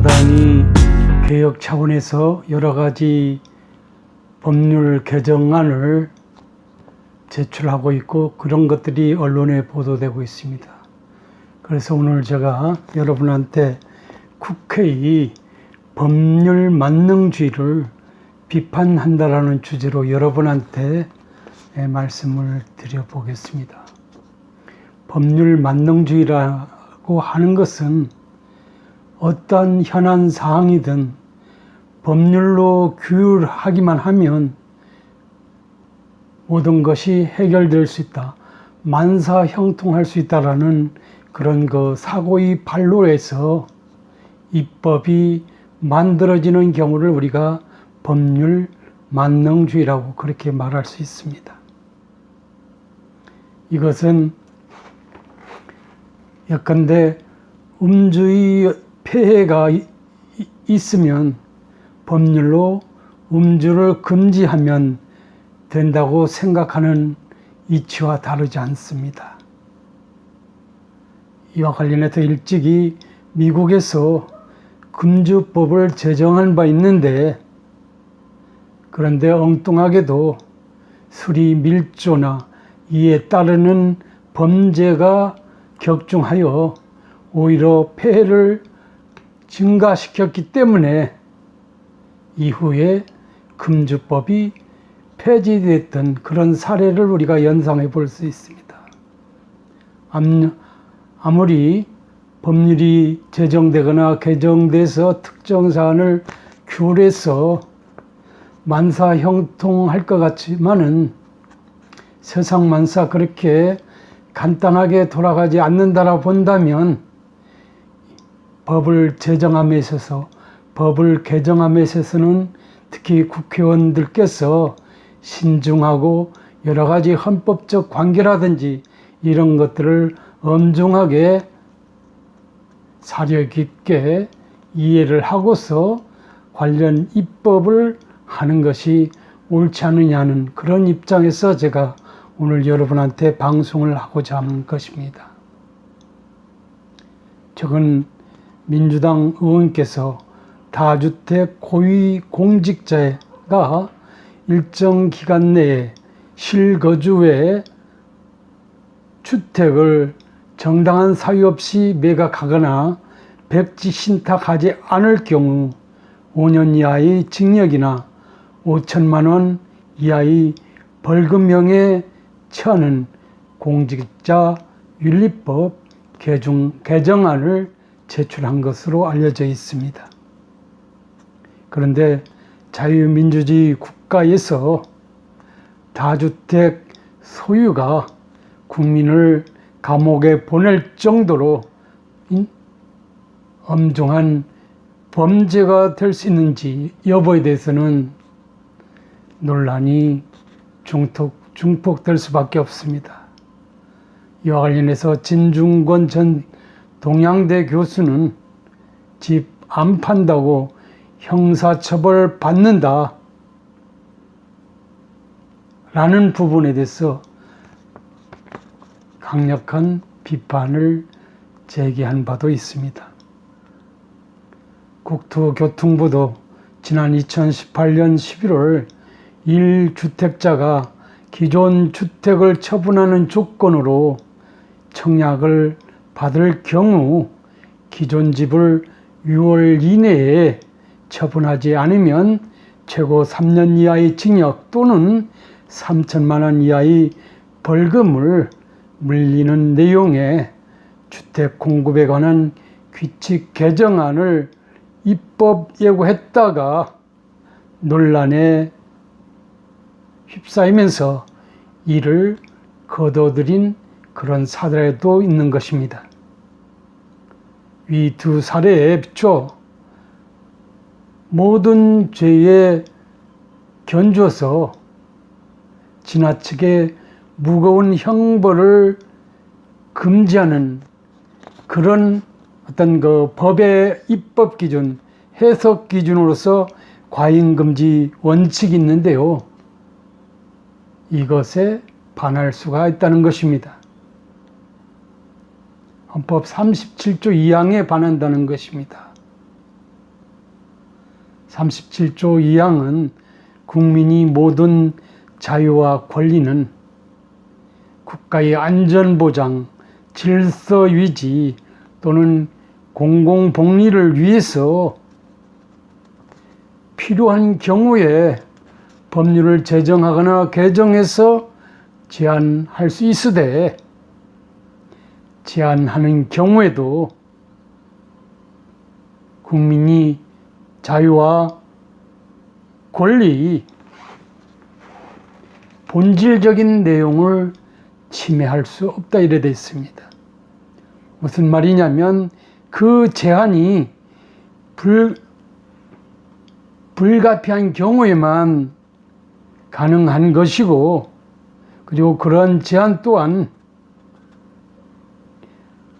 야당이 개혁 차원에서 여러 가지 법률 개정안을 제출하고 있고 그런 것들이 언론에 보도되고 있습니다. 그래서 오늘 제가 여러분한테 국회의 법률 만능주의를 비판한다라는 주제로 여러분한테 말씀을 드려보겠습니다. 법률 만능주의라고 하는 것은 어떤 현안 사항이든 법률로 규율하기만 하면 모든 것이 해결될 수 있다. 만사형통할 수 있다라는 그런 사고의 발로에서 입법이 만들어지는 경우를 우리가 법률 만능주의라고 그렇게 말할 수 있습니다. 이것은 예컨대 음주의 폐해가 있으면 법률로 음주를 금지하면 된다고 생각하는 이치와 다르지 않습니다. 이와 관련해서 일찍이 미국에서 금주법을 제정한 바 있는데, 그런데 엉뚱하게도 술이 밀조나 이에 따르는 범죄가 격중하여 오히려 폐해를 증가시켰기 때문에 이후에 금주법이 폐지됐던 그런 사례를 우리가 연상해 볼 수 있습니다. 아무리 법률이 제정되거나 개정돼서 특정 사안을 규율해서 만사형통할 것 같지만은 세상 만사 그렇게 간단하게 돌아가지 않는다라 본다면 법을 제정함에 있어서, 법을 개정함에 있어서는 특히 국회의원들께서 신중하고 여러 가지 헌법적 관계라든지 이런 것들을 엄중하게 사려 깊게 이해를 하고서 관련 입법을 하는 것이 옳지 않느냐는 그런 입장에서 제가 오늘 여러분한테 방송을 하고자 하는 것입니다. 최근 민주당 의원께서 다주택 고위 공직자가 일정 기간 내에 실거주 외에 주택을 정당한 사유 없이 매각하거나 백지 신탁하지 않을 경우 5년 이하의 징역이나 5천만 원 이하의 벌금형에 처하는 공직자 윤리법 개정안을 제출한 것으로 알려져 있습니다. 그런데 자유민주주의 국가에서 다주택 소유가 국민을 감옥에 보낼 정도로 엄중한 범죄가 될 수 있는지 여부에 대해서는 논란이 중폭될 수밖에 없습니다. 이와 관련해서 진중권 전 동양대 교수는 집 안 판다고 형사처벌 받는다 라는 부분에 대해서 강력한 비판을 제기한 바도 있습니다. 국토교통부도 지난 2018년 11월 1주택자가 기존 주택을 처분하는 조건으로 청약을 받을 경우 기존 집을 6월 이내에 처분하지 않으면 최고 3년 이하의 징역 또는 3천만 원 이하의 벌금을 물리는 내용의 주택 공급에 관한 규칙 개정안을 입법 예고했다가 논란에 휩싸이면서 이를 거둬들인 그런 사례도 있는 것입니다. 이 두 사례에 비춰 모든 죄에 견주어서 지나치게 무거운 형벌을 금지하는 그런 어떤 법의 입법 기준, 해석 기준으로서 과잉금지 원칙이 있는데요. 이것에 반할 수가 있다는 것입니다. 헌법 37조 2항에 반한다는 것입니다. 37조 2항은 국민이 모든 자유와 권리는 국가의 안전보장, 질서유지 또는 공공복리를 위해서 필요한 경우에 법률을 제정하거나 개정해서 제한할 수 있으되 제한하는 경우에도 국민이 자유와 권리, 본질적인 내용을 침해할 수 없다 이래 되어 있습니다. 무슨 말이냐면 그 제한이 불가피한 경우에만 가능한 것이고, 그리고 그런 제한 또한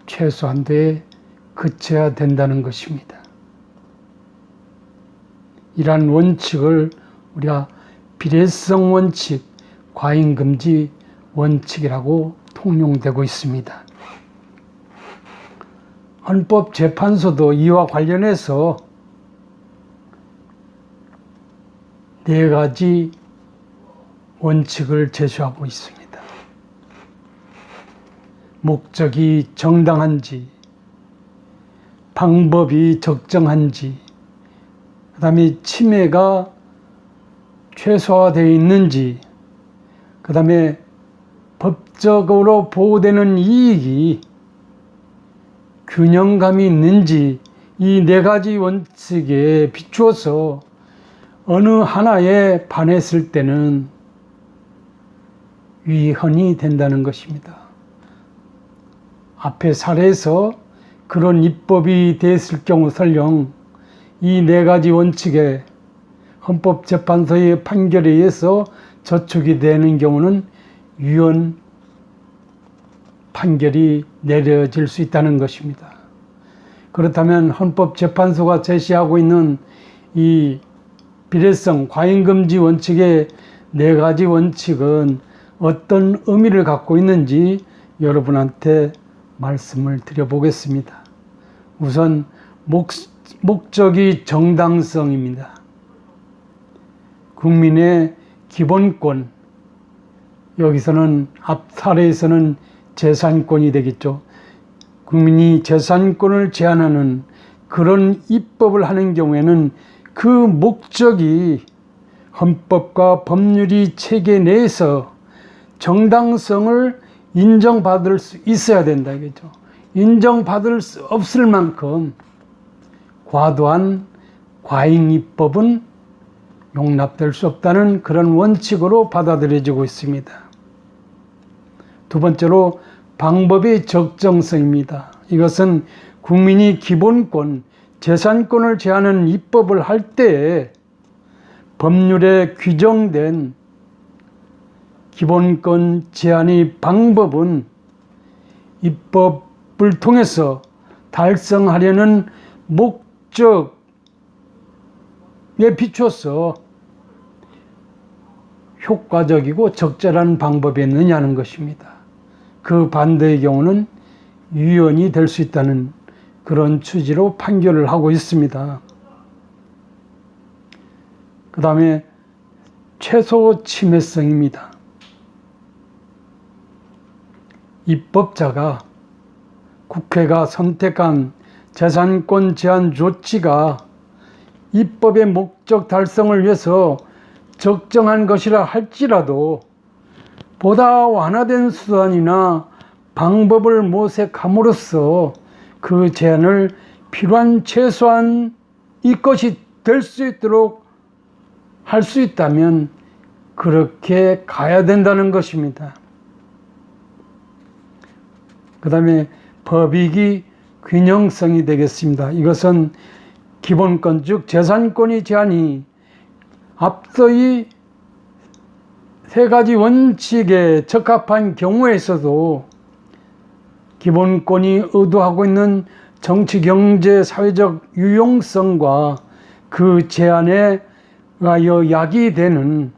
최소한도에 그쳐야 된다는 것입니다. 이러한 원칙을 우리가 비례성 원칙, 과잉금지 원칙이라고 통용되고 있습니다. 헌법재판소도 이와 관련해서 4가지 원칙을 제시하고 있습니다. 목적이 정당한지, 방법이 적정한지, 그 다음에 침해가 최소화되어 있는지, 그 다음에 법적으로 보호되는 이익이 균형감이 있는지, 이 4가지 원칙에 비추어서 어느 하나에 반했을 때는 위헌이 된다는 것입니다. 앞에 사례에서 그런 입법이 됐을 경우 설령 이 4가지 원칙에 헌법재판소의 판결에 의해서 저촉이 되는 경우는 위헌 판결이 내려질 수 있다는 것입니다. 그렇다면 헌법재판소가 제시하고 있는 이 비례성, 과잉금지 원칙의 4가지 원칙은 어떤 의미를 갖고 있는지 여러분한테 말씀을 드려보겠습니다. 우선 목적이 정당성입니다. 국민의 기본권, 여기서는 앞 사례에서는 재산권이 되겠죠. 국민이 재산권을 제한하는 그런 입법을 하는 경우에는 그 목적이 헌법과 법률이 체계 내에서 정당성을 인정받을 수 있어야 된다 이거죠. 인정받을 수 없을 만큼 과도한 과잉 입법은 용납될 수 없다는 그런 원칙으로 받아들여지고 있습니다. 두 번째로 방법의 적정성입니다. 이것은 국민이 기본권, 재산권을 제한하는 입법을 할 때 법률에 규정된 기본권 제한의 방법은 입법을 통해서 달성하려는 목적에 비춰서 효과적이고 적절한 방법이었느냐는 것입니다. 그 반대의 경우는 위헌이 될 수 있다는 그런 취지로 판결을 하고 있습니다. 그 다음에 최소 침해성입니다. 입법자가 국회가 선택한 재산권 제한 조치가 입법의 목적 달성을 위해서 적정한 것이라 할지라도 보다 완화된 수단이나 방법을 모색함으로써 그 제한을 필요한 최소한 이것이 될 수 있도록 할 수 있다면 그렇게 가야 된다는 것입니다. 그 다음에 법익이 균형성이 되겠습니다. 이것은 기본권 즉 재산권의 제한이 앞서의 3가지 원칙에 적합한 경우에 있어도 기본권이 의도하고 있는 정치, 경제, 사회적 유용성과 그 제한에 의하여 야기되는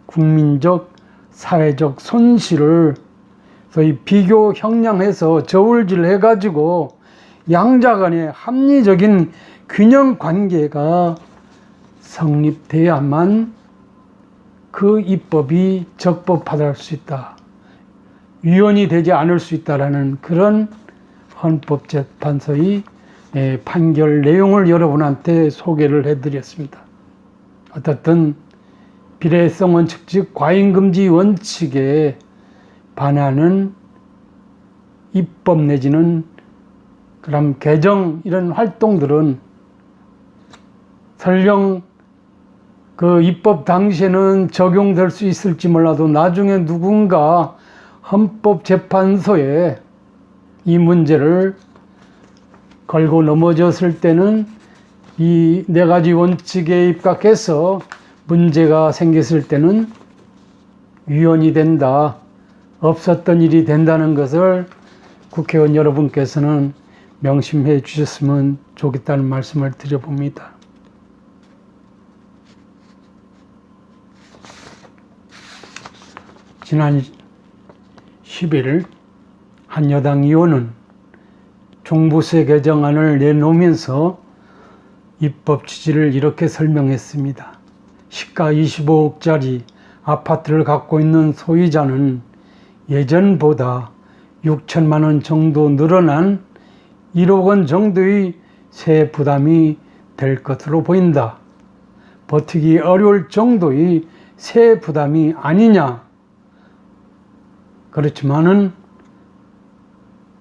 국민적, 사회적 손실을 소위 비교 형량해서 저울질 해가지고 양자 간의 합리적인 균형 관계가 성립돼야만 그 입법이 적법할 수 있다. 위헌이 되지 않을 수 있다라는 그런 헌법재판소의 판결 내용을 여러분한테 소개를 해드렸습니다. 어떻든 비례성 원칙, 즉 과잉금지 원칙에 반하는 입법 내지는 그럼 개정 이런 활동들은 설령 그 입법 당시에는 적용될 수 있을지 몰라도 나중에 누군가 헌법재판소에 이 문제를 걸고 넘어졌을 때는 이 네 가지 원칙에 입각해서 문제가 생겼을 때는 위헌이 된다, 없었던 일이 된다는 것을 국회의원 여러분께서는 명심해 주셨으면 좋겠다는 말씀을 드려봅니다. 지난 10일 한 여당 의원은 종부세 개정안을 내놓으면서 입법 취지를 이렇게 설명했습니다. 시가 25억짜리 아파트를 갖고 있는 소유자는 예전보다 6천만 원 정도 늘어난 1억 원 정도의 세액 부담이 될 것으로 보인다. 버티기 어려울 정도의 세액 부담이 아니냐. 그렇지만은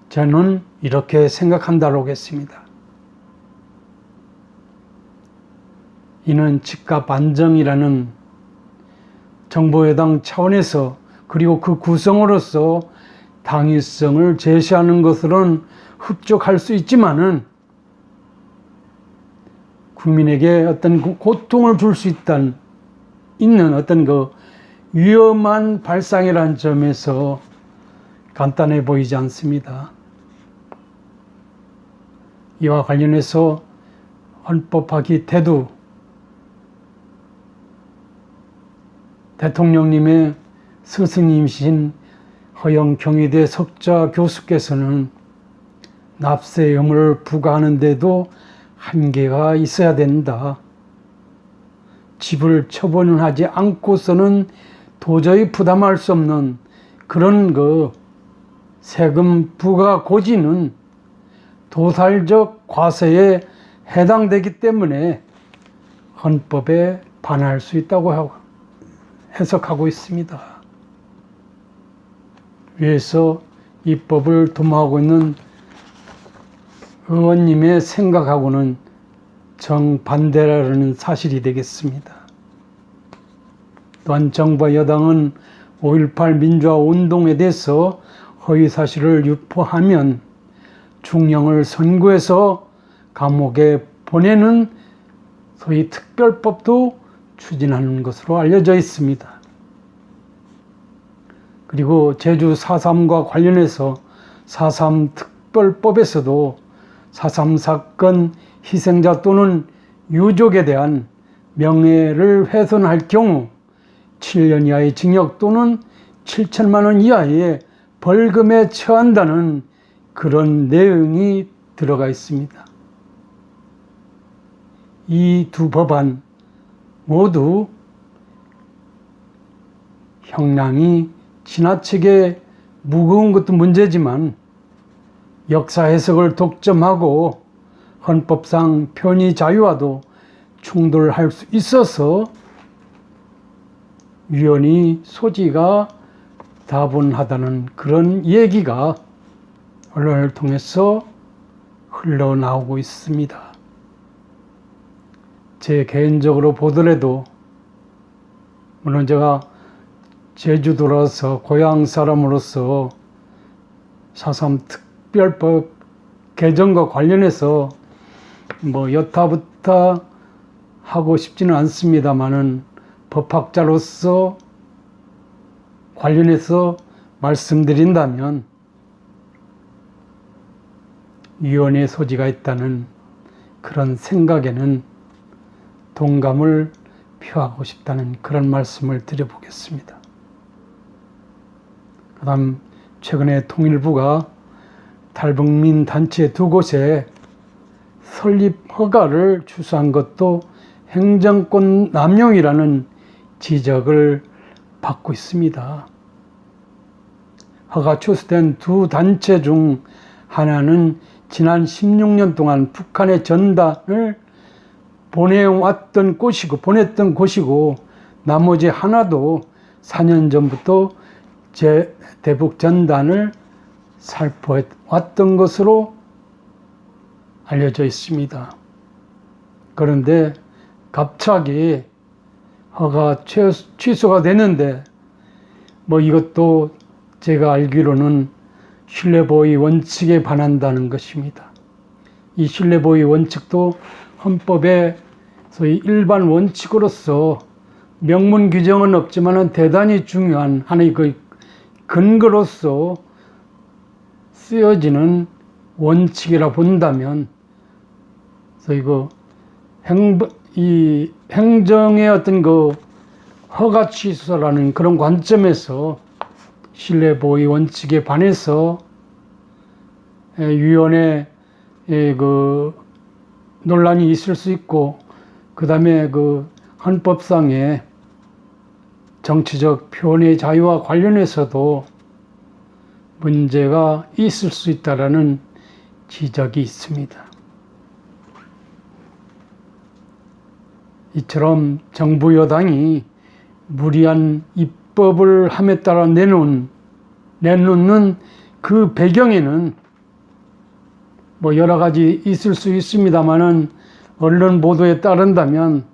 저는 이렇게 생각한다고 했습니다. 이는 집값 안정이라는 정부 여당 차원에서 그리고 그 구성으로서 당위성을 제시하는 것으로는 흡족할 수 있지만은 국민에게 어떤 고통을 줄 수 있는 어떤 그 위험한 발상이라는 점에서 간단해 보이지 않습니다. 이와 관련해서 헌법학의 태두, 대통령님의 스승님이신 허영경희대 석좌 교수께서는 납세 의무를 부과하는 데도 한계가 있어야 된다. 집을 처분을 하지 않고서는 도저히 부담할 수 없는 그런 그 세금 부과 고지는 도살적 과세에 해당되기 때문에 헌법에 반할 수 있다고 해석하고 있습니다. 위에서 입법을 도모하고 있는 의원님의 생각하고는 정반대라는 사실이 되겠습니다. 또한 정부와 여당은 5.18 민주화 운동에 대해서 허위사실을 유포하면 중형을 선고해서 감옥에 보내는 소위 특별법도 추진하는 것으로 알려져 있습니다. 그리고 제주 4.3과 관련해서 4.3 특별법에서도 4.3 사건 희생자 또는 유족에 대한 명예를 훼손할 경우 7년 이하의 징역 또는 7천만 원 이하의 벌금에 처한다는 그런 내용이 들어가 있습니다. 이 두 법안 모두 형량이 지나치게 무거운 것도 문제지만 역사 해석을 독점하고 헌법상 편의 자유와도 충돌할 수 있어서 위헌의 소지가 다분하다는 그런 얘기가 언론을 통해서 흘러나오고 있습니다. 제 개인적으로 보더라도 물론 제가 제주도라서 고향 사람으로서 4.3 특별법 개정과 관련해서 여타부타 하고 싶지는 않습니다만은 법학자로서 관련해서 말씀드린다면 위헌의 소지가 있다는 그런 생각에는 동감을 표하고 싶다는 그런 말씀을 드려보겠습니다. 그 다음 최근에 통일부가 탈북민 단체 두 곳에 설립 허가를 취소한 것도 행정권 남용이라는 지적을 받고 있습니다. 허가 취소된 두 단체 중 하나는 지난 16년 동안 북한의 전단을 보냈던 곳이고 나머지 하나도 4년 전부터 대북 전단을 살포해 왔던 것으로 알려져 있습니다. 그런데 갑자기 허가 취소가 되는데 이것도 제가 알기로는 신뢰보호 원칙에 반한다는 것입니다. 이 신뢰보호 원칙도 헌법의 소위 일반 원칙으로서 명문 규정은 없지만 대단히 중요한 하나의 그 근거로서 쓰여지는 원칙이라 본다면, 소위 이 행정의 어떤 허가 취소라는 그런 관점에서 신뢰보호 원칙에 반해서 위원회 논란이 있을 수 있고, 그 다음에 헌법상의 정치적 표현의 자유와 관련해서도 문제가 있을 수 있다라는 지적이 있습니다. 이처럼 정부 여당이 무리한 입법을 함에 따라 내놓는 그 배경에는 여러 가지 있을 수 있습니다만은, 언론 보도에 따른다면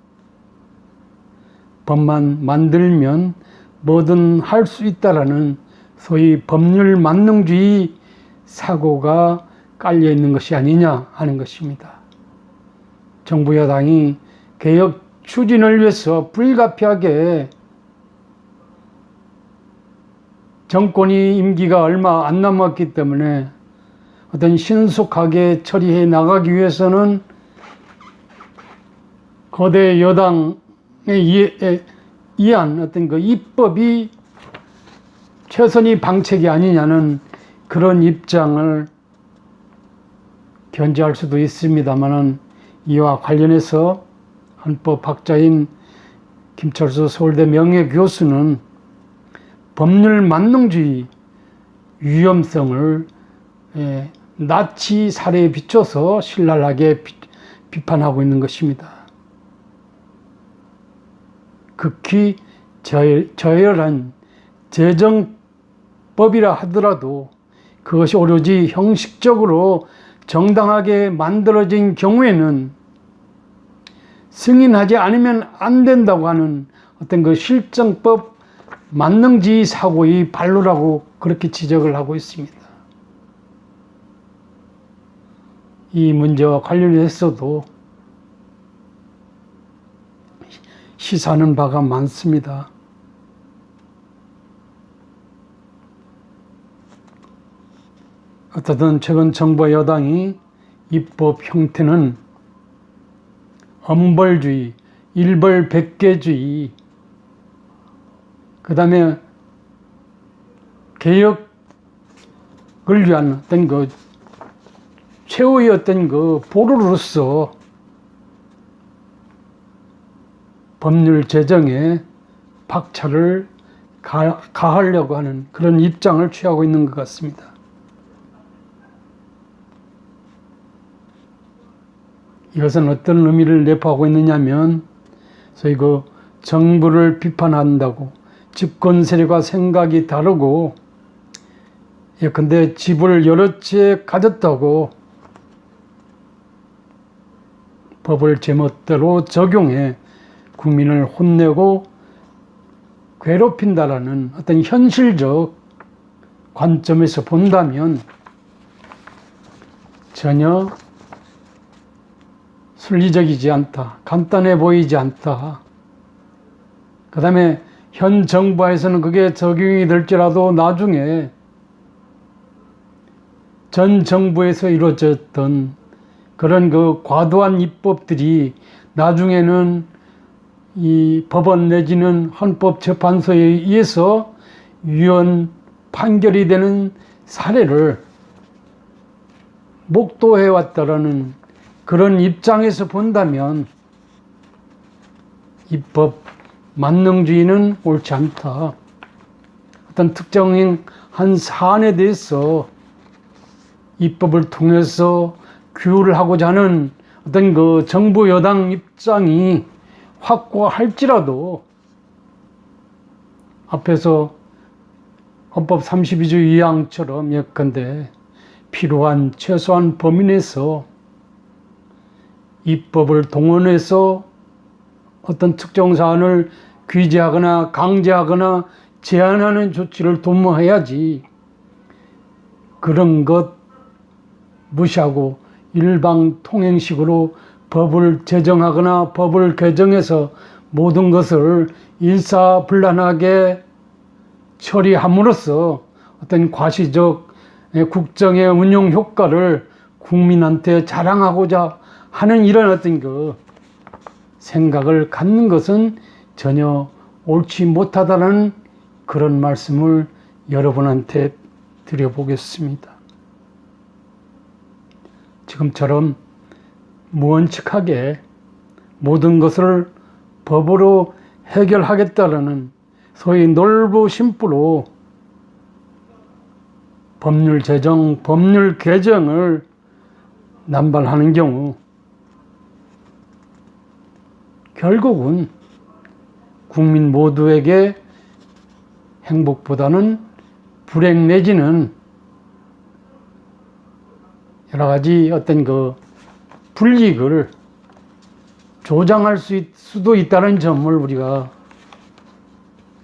법만 만들면 뭐든 할 수 있다라는 소위 법률 만능주의 사고가 깔려 있는 것이 아니냐 하는 것입니다. 정부 여당이 개혁 추진을 위해서 불가피하게 정권이 임기가 얼마 안 남았기 때문에 어떤 신속하게 처리해 나가기 위해서는 거대 여당에 의한 어떤 입법이 최선의 방책이 아니냐는 그런 입장을 견지할 수도 있습니다만은, 이와 관련해서 헌법학자인 김철수 서울대 명예교수는 법률 만능주의 위험성을 나치 사례에 비춰서 신랄하게 비판하고 있는 것입니다. 극히 저열한 재정법이라 하더라도 그것이 오로지 형식적으로 정당하게 만들어진 경우에는 승인하지 않으면 안 된다고 하는 어떤 실정법 만능주의 사고의 발로라고 그렇게 지적을 하고 있습니다. 이 문제와 관련해서도 시사하는 바가 많습니다. 어쨌든 최근 정부 여당이 입법 형태는 엄벌주의, 일벌백계주의, 그 다음에 개혁을 위한 어떤 최후의 어떤 보루로서 법률 제정에 박차를 가하려고 하는 그런 입장을 취하고 있는 것 같습니다. 이것은 어떤 의미를 내포하고 있느냐면, 소위 정부를 비판한다고 집권 세력과 생각이 다르고, 예컨대 집을 여러 채 가졌다고 법을 제멋대로 적용해 국민을 혼내고 괴롭힌다라는 어떤 현실적 관점에서 본다면 전혀 순리적이지 않다, 간단해 보이지 않다. 그 다음에 현 정부에서는 그게 적용이 될지라도 나중에 전 정부에서 이루어졌던 그런 과도한 입법들이 나중에는 이 법원 내지는 헌법재판소에 의해서 유언 판결이 되는 사례를 목도해 왔다라는 그런 입장에서 본다면 입법 만능주의는 옳지 않다. 어떤 특정한 사안에 대해서 입법을 통해서 규율을 하고자 하는 어떤 그 정부 여당 입장이 확고할지라도 앞에서 헌법 32조 2항처럼 예컨대 필요한 최소한 범위 내에서 입법을 동원해서 어떤 특정 사안을 규제하거나 강제하거나 제한하는 조치를 도모해야지, 그런 것 무시하고 일방 통행식으로 법을 제정하거나 법을 개정해서 모든 것을 일사불란하게 처리함으로써 어떤 과시적 국정의 운용 효과를 국민한테 자랑하고자 하는 이런 어떤 그 생각을 갖는 것은 전혀 옳지 못하다는 그런 말씀을 여러분한테 드려보겠습니다. 지금처럼 무언측하게 모든 것을 법으로 해결하겠다라는 소위 놀부심부로 법률 제정, 법률 개정을 남발하는 경우 결국은 국민 모두에게 행복보다는 불행 내지는 여러 가지 어떤 그 불이익을 조장할 수도 있다는 점을 우리가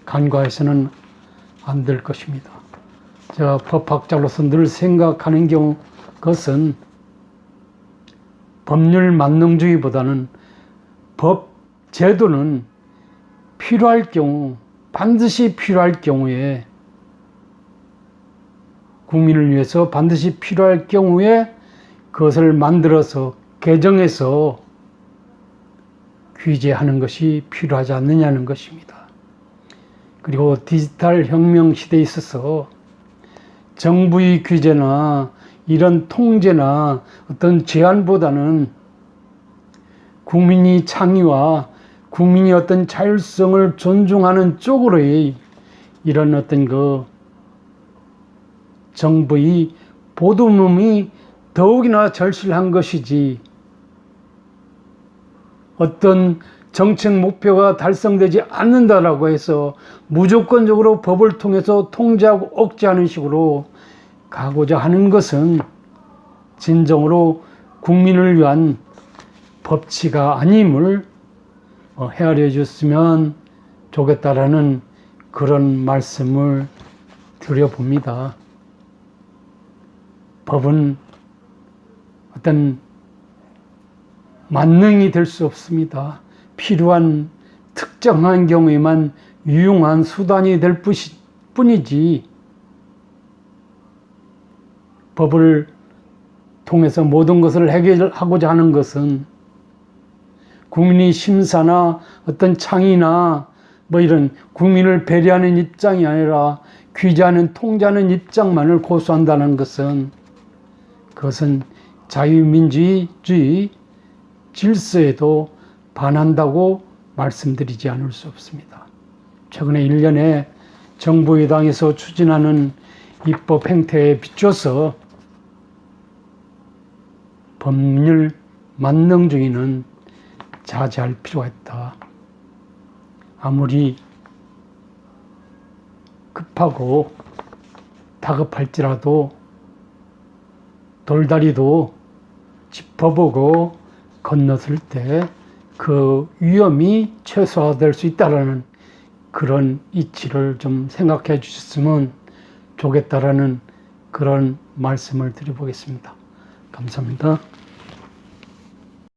간과해서는 안 될 것입니다. 제가 법학자로서 늘 생각하는 경우 것은 법률 만능주의보다는 법 제도는 필요할 경우, 반드시 필요할 경우에, 국민을 위해서 반드시 필요할 경우에 그것을 만들어서 개정해서 규제하는 것이 필요하지 않느냐는 것입니다. 그리고 디지털 혁명 시대에 있어서 정부의 규제나 이런 통제나 어떤 제한보다는 국민이 창의와 국민이 어떤 자율성을 존중하는 쪽으로의 이런 어떤 그 정부의 보도음이 더욱이나 절실한 것이지, 어떤 정책 목표가 달성되지 않는다라고 해서 무조건적으로 법을 통해서 통제하고 억제하는 식으로 가고자 하는 것은 진정으로 국민을 위한 법치가 아님을 헤아려 줬으면 좋겠다라는 그런 말씀을 드려봅니다. 법은 어떤 만능이 될 수 없습니다. 필요한 특정한 경우에만 유용한 수단이 될 뿐이지, 법을 통해서 모든 것을 해결하고자 하는 것은 국민의 심사나 어떤 창의나 뭐 이런 국민을 배려하는 입장이 아니라 규제하는, 통제하는 입장만을 고수한다는 것은, 그것은 자유민주주의 질서에도 반한다고 말씀드리지 않을 수 없습니다. 최근에 일련의 정부 여당에서 추진하는 입법 행태에 비춰서 법률 만능주의는 자제할 필요가 있다. 아무리 급하고 다급할지라도 돌다리도 짚어보고 건넜을 때 그 위험이 최소화될 수 있다라는 그런 이치를 좀 생각해 주셨으면 좋겠다라는 그런 말씀을 드려보겠습니다. 감사합니다.